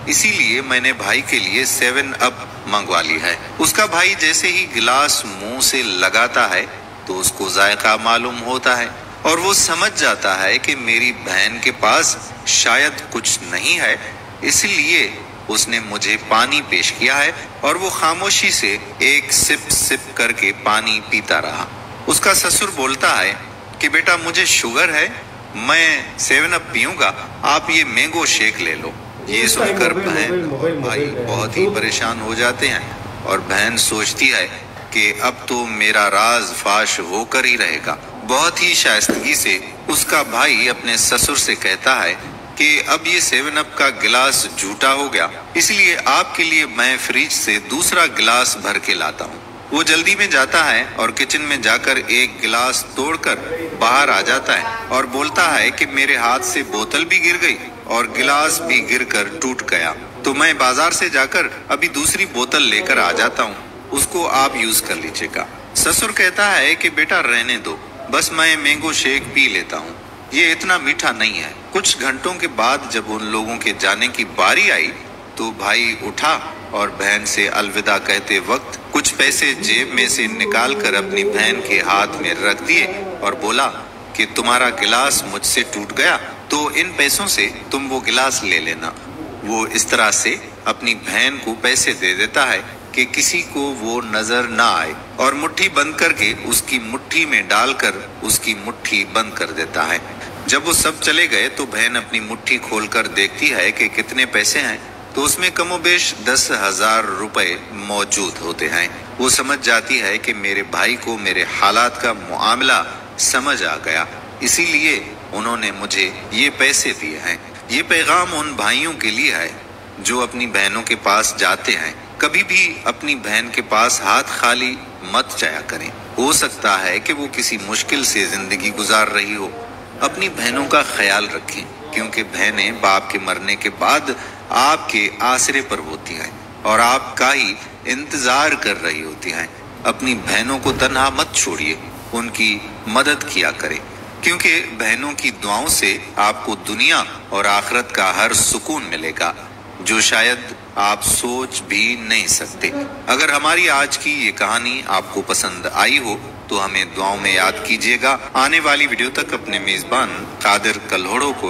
इसीलिए मैंने भाई के लिए 7 अप मंगवा ली है। उसका भाई जैसे ही गिलास मुंह से लगाता है तो उसको जायका मालूम होता है और वो समझ जाता है कि मेरी बहन के पास शायद कुछ नहीं है, इसलिए उसने मुझे पानी पेश किया है और वो खामोशी से एक सिप सिप करके पानी पीता रहा। उसका ससुर बोलता है कि बेटा मुझे शुगर है, मैं 7 अप पीऊंगा, आप ये मैंगो शेक ले लो। ये सुनकर बहन और भाई बहुत ही परेशान हो जाते हैं और बहन सोचती है कि अब तो मेरा राज फाश होकर ही रहेगा। बहुत ही शाइस्तगी से उसका भाई अपने ससुर से कहता है कि अब ये 7 अप का गिलास झूठा हो गया, इसलिए आपके लिए मैं फ्रिज से दूसरा गिलास भर के लाता हूँ। वो जल्दी में जाता है और किचन में जाकर एक गिलास तोड़कर बाहर आ जाता है और बोलता है कि मेरे हाथ से बोतल भी गिर गई और गिलास भी गिरकर टूट गया, तो मैं बाजार से जाकर अभी दूसरी बोतल लेकर आ जाता हूँ, उसको आप यूज कर लीजिएगा। ससुर कहता है कि बेटा रहने दो, बस मैं मैंगो शेक पी लेता हूँ, ये इतना मीठा नहीं है। कुछ घंटों के बाद जब उन लोगों के जाने की बारी आई तो भाई उठा और बहन से अलविदा कहते वक्त कुछ पैसे जेब में से निकाल कर अपनी बहन के हाथ में रख दिए और बोला कि तुम्हारा गिलास मुझसे टूट गया तो इन पैसों से तुम वो गिलास ले लेना। वो इस तरह से अपनी बहन को पैसे दे देता है कि किसी को वो नजर ना आए और मुट्ठी बंद करके उसकी मुट्ठी में डालकर उसकी मुट्ठी बंद कर देता है। जब वो सब चले गए तो बहन अपनी मुट्ठी खोलकर देखती है कि कितने पैसे हैं, तो उसमें कमोबेश 10,000 रुपए मौजूद होते हैं। वो समझ जाती है कि मेरे भाई को मेरे हालात का मुआमला समझ आ गया, इसीलिए उन्होंने मुझे ये पैसे दिए हैं। ये पैगाम उन भाइयों के लिए है जो अपनी बहनों के पास जाते हैं। कभी भी अपनी बहन के पास हाथ खाली मत जाया करें। हो सकता है कि वो किसी मुश्किल से जिंदगी गुजार रही हो। अपनी बहनों का ख्याल रखें, क्योंकि बहनें बाप के मरने के बाद आपके आसरे पर होती हैं और आपका ही इंतजार कर रही होती हैं। अपनी बहनों को तन्हा मत छोड़िए, उनकी मदद किया करें, क्योंकि बहनों की दुआओं से आपको दुनिया और आखिरत का हर सुकून मिलेगा जो शायद आप सोच भी नहीं सकते। अगर हमारी आज की ये कहानी आपको पसंद आई हो तो हमें दुआओं में याद कीजिएगा। आने वाली वीडियो तक अपने मेजबान कादिर कल्होड़ो को